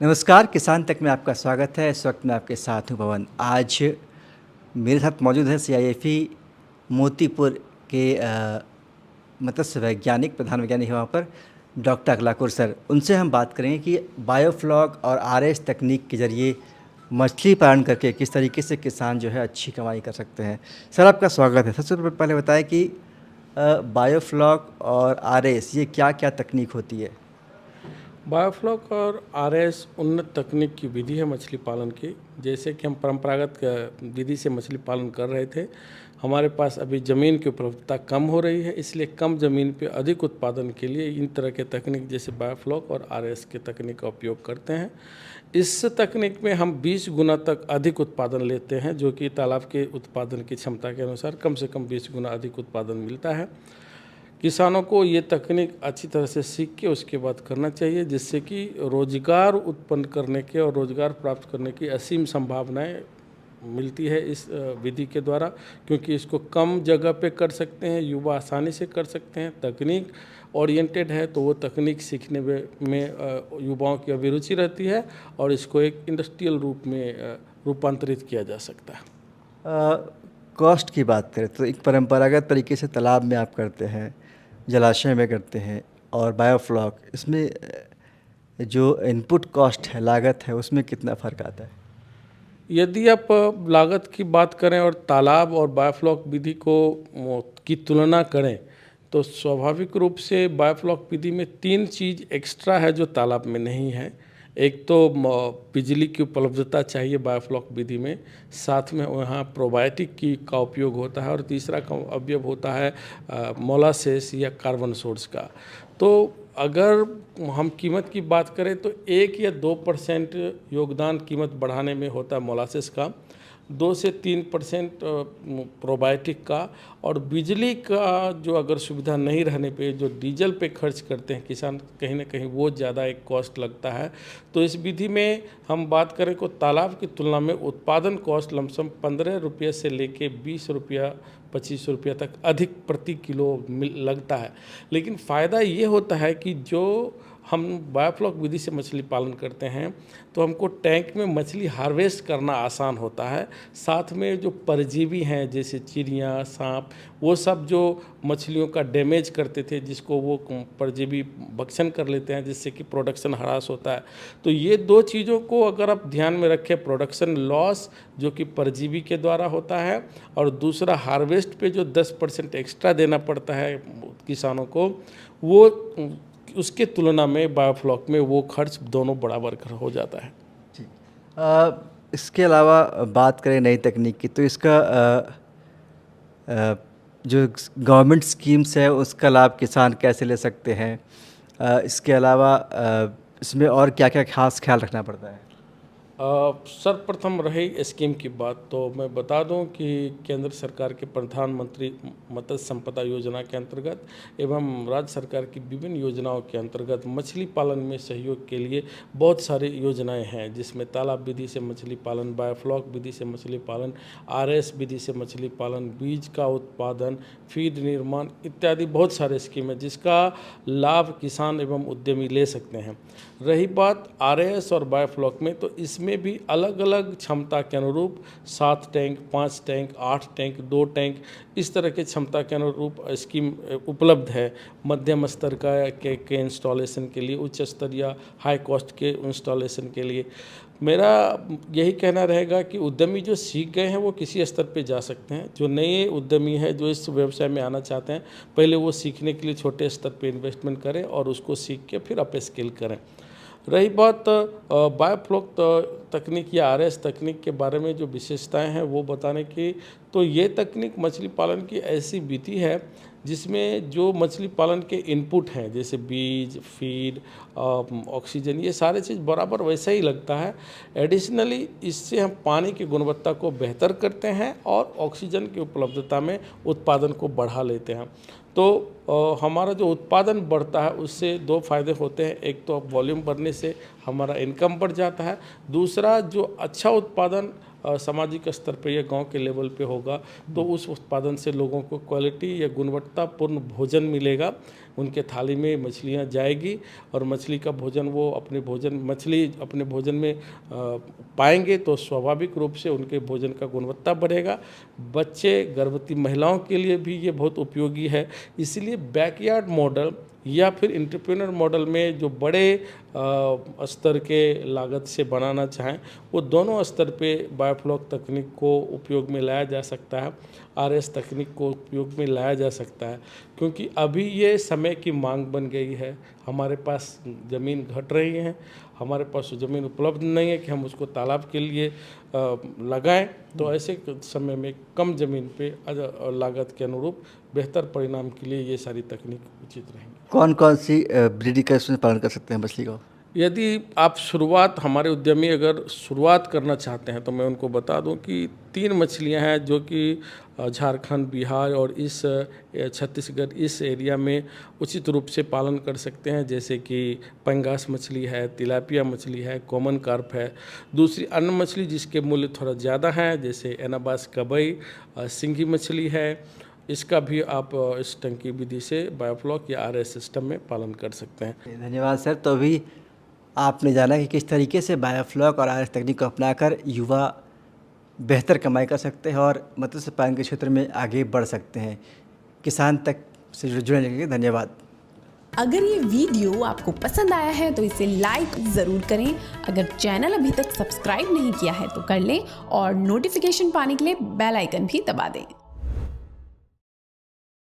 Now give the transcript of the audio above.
नमस्कार, किसान तक में आपका स्वागत है। इस वक्त मैं आपके साथ हूँ पवन। आज मेरे साथ मौजूद है सीआईएफई मोतीपुर के मत्स्य वैज्ञानिक, प्रधान वैज्ञानिक हैं वहाँ पर, डॉक्टर अकलाकुर सर। उनसे हम बात करेंगे कि बायोफ्लॉक और आरएस तकनीक के ज़रिए मछली पालन करके किस तरीके से किसान जो है अच्छी कमाई कर सकते हैं। सर, आपका स्वागत है। सबसे पहले बताएं कि बायोफ्लॉक और आरएस ये क्या-क्या तकनीक होती है? बायोफ्लॉक और आरएस उन्नत तकनीक की विधि है मछली पालन की। जैसे कि हम परंपरागत विधि से मछली पालन कर रहे थे, हमारे पास अभी ज़मीन की उपलब्धता कम हो रही है, इसलिए कम ज़मीन पे अधिक उत्पादन के लिए इन तरह के तकनीक जैसे बायोफ्लॉक और आरएस के तकनीक का उपयोग करते हैं। इस तकनीक में हम 20 गुना तक अधिक उत्पादन लेते हैं, जो कि तालाब के उत्पादन की क्षमता के अनुसार कम से कम 20 गुना अधिक उत्पादन मिलता है। किसानों को ये तकनीक अच्छी तरह से सीख के उसके बाद करना चाहिए, जिससे कि रोजगार उत्पन्न करने के और रोजगार प्राप्त करने की असीम संभावनाएं मिलती है इस विधि के द्वारा, क्योंकि इसको कम जगह पे कर सकते हैं, युवा आसानी से कर सकते हैं। तकनीक ओरिएंटेड है तो वो तकनीक सीखने में युवाओं की अभिरुचि रहती है और इसको एक इंडस्ट्रियल रूप में रूपांतरित किया जा सकता है। कॉस्ट की बात करें तो एक परंपरागत तरीके से तालाब में आप करते हैं, जलाशय में करते हैं, और बायोफ्लॉक इसमें जो इनपुट कॉस्ट है, लागत है, उसमें कितना फ़र्क आता है? यदि आप लागत की बात करें और तालाब और बायोफ्लॉक विधि की तुलना करें, तो स्वाभाविक रूप से बायोफ्लॉक विधि में 3 चीज़ एक्स्ट्रा है जो तालाब में नहीं है। एक तो बिजली की उपलब्धता चाहिए बायोफ्लॉक विधि में, साथ में वहाँ प्रोबायोटिक का उपयोग होता है, और तीसरा का अवयव होता है मोलासेस या कार्बन सोर्स का। तो अगर हम कीमत की बात करें तो 1 या 2% योगदान कीमत बढ़ाने में होता है मोलासेस का, 2 से 3% प्रोबायोटिक का, और बिजली का जो अगर सुविधा नहीं रहने पे जो डीजल पे खर्च करते हैं किसान, कहीं ना कहीं वो ज़्यादा एक कॉस्ट लगता है। तो इस विधि में हम बात करें तो तालाब की तुलना में उत्पादन कॉस्ट लमसम 15 रुपये से लेके 20 रुपया 25 रुपया तक अधिक प्रति किलो लगता है। लेकिन फ़ायदा ये होता है कि जो हम बायोफ्लॉक विधि से मछली पालन करते हैं तो हमको टैंक में मछली हार्वेस्ट करना आसान होता है। साथ में जो परजीवी हैं जैसे चिड़िया, सांप, वो सब जो मछलियों का डैमेज करते थे, जिसको वो परजीवी भक्षण कर लेते हैं, जिससे कि प्रोडक्शन ह्रास होता है। तो ये 2 चीज़ों को अगर आप ध्यान में रखें, प्रोडक्शन लॉस जो कि परजीवी के द्वारा होता है, और दूसरा हार्वेस्ट पे जो 10% एक्स्ट्रा देना पड़ता है किसानों को, वो उसके तुलना में बायोफ्लॉक में वो खर्च दोनों बराबर हो जाता है। जी। इसके अलावा बात करें नई तकनीक की, तो इसका जो गवर्नमेंट स्कीम्स है उसका लाभ किसान कैसे ले सकते हैं? इसके अलावा इसमें और क्या-क्या खास ख्याल रखना पड़ता है? सर्वप्रथम रही स्कीम की बात, तो मैं बता दूं कि केंद्र सरकार के प्रधानमंत्री मत्स्य संपदा योजना के अंतर्गत एवं राज्य सरकार की विभिन्न योजनाओं के अंतर्गत मछली पालन में सहयोग के लिए बहुत सारी योजनाएं हैं, जिसमें तालाब विधि से मछली पालन, बायोफ्लॉक विधि से मछली पालन, आरएस विधि से मछली पालन, बीज का उत्पादन, फीड निर्माण इत्यादि बहुत सारे स्कीम है जिसका लाभ किसान एवं उद्यमी ले सकते हैं। रही बात आरएस और बायोफ्लॉक में, तो इसमें भी अलग अलग क्षमता के अनुरूप 7 टैंक, 5 टैंक, 8 टैंक, 2 टैंक, इस तरह के क्षमता के अनुरूप स्कीम उपलब्ध है। मध्यम स्तर के इंस्टॉलेशन के लिए, उच्च स्तर या हाई कॉस्ट के इंस्टॉलेशन के लिए। मेरा यही कहना रहेगा कि उद्यमी जो सीख गए हैं वो किसी स्तर पे जा सकते हैं। जो नए उद्यमी है जो इस व्यवसाय में आना चाहते हैं, पहले वो सीखने के लिए छोटे स्तर पे इन्वेस्टमेंट करें और उसको सीख के फिर अप स्किल करें। रही बात बायोफ्लॉक तकनीक या आरएस तकनीक के बारे में जो विशेषताएं हैं वो बताने की, तो ये तकनीक मछली पालन की ऐसी विधि है जिसमें जो मछली पालन के इनपुट हैं जैसे बीज, फीड, ऑक्सीजन, ये सारे चीज़ बराबर वैसा ही लगता है। एडिशनली इससे हम पानी की गुणवत्ता को बेहतर करते हैं और ऑक्सीजन की उपलब्धता में उत्पादन को बढ़ा लेते हैं। तो हमारा जो उत्पादन बढ़ता है उससे 2 फायदे होते हैं। एक तो वॉल्यूम बढ़ने से हमारा इनकम बढ़ जाता है, दूसरा जो अच्छा उत्पादन सामाजिक स्तर पे या गांव के लेवल पे होगा तो उस उत्पादन से लोगों को क्वालिटी या गुणवत्तापूर्ण भोजन मिलेगा, उनके थाली में मछलियाँ जाएगी और मछली का भोजन वो मछली अपने भोजन में पाएंगे तो स्वाभाविक रूप से उनके भोजन का गुणवत्ता बढ़ेगा। बच्चे, गर्भवती महिलाओं के लिए भी ये बहुत उपयोगी है। इसीलिए बैकयार्ड मॉडल या फिर एंटरप्रेन्योर मॉडल में जो बड़े स्तर के लागत से बनाना चाहें, वो दोनों स्तर पे बायोफ्लॉक तकनीक को उपयोग में लाया जा सकता है, आरएस तकनीक को उपयोग में लाया जा सकता है, क्योंकि अभी ये समय की मांग बन गई है। हमारे पास ज़मीन घट रही है, हमारे पास ज़मीन उपलब्ध नहीं है कि हम उसको तालाब के लिए लगाएं, तो ऐसे समय में कम ज़मीन पे लागत के अनुरूप बेहतर परिणाम के लिए ये सारी तकनीक उचित रहेंगी। कौन कौन सी ब्रीडिंग का इसमें पालन कर सकते हैं मछली का? यदि आप हमारे उद्यमी अगर शुरुआत करना चाहते हैं तो मैं उनको बता दूं कि 3 मछलियां हैं जो कि झारखंड, बिहार और इस छत्तीसगढ़ इस एरिया में उचित रूप से पालन कर सकते हैं, जैसे कि पंगास मछली है, तिलापिया मछली है, कॉमन कार्प है। दूसरी अन्य मछली जिसके मूल्य थोड़ा ज़्यादा हैं, जैसे एनाबास कबई, सिंगी मछली है, इसका भी आप इस टंकी विधि से बायोफ्लॉक या आरएस सिस्टम में पालन कर सकते हैं। धन्यवाद सर। तो अभी आपने जाना कि किस तरीके से बायोफ्लॉक और आरएस तकनीक को अपनाकर युवा बेहतर कमाई कर सकते हैं और मत्स्य पालन के क्षेत्र में आगे बढ़ सकते हैं। किसान तक से जुड़ने के लिए धन्यवाद। अगर ये वीडियो आपको पसंद आया है तो इसे लाइक ज़रूर करें। अगर चैनल अभी तक सब्सक्राइब नहीं किया है तो कर लें और नोटिफिकेशन पाने के लिए बेल आइकन भी दबा दें।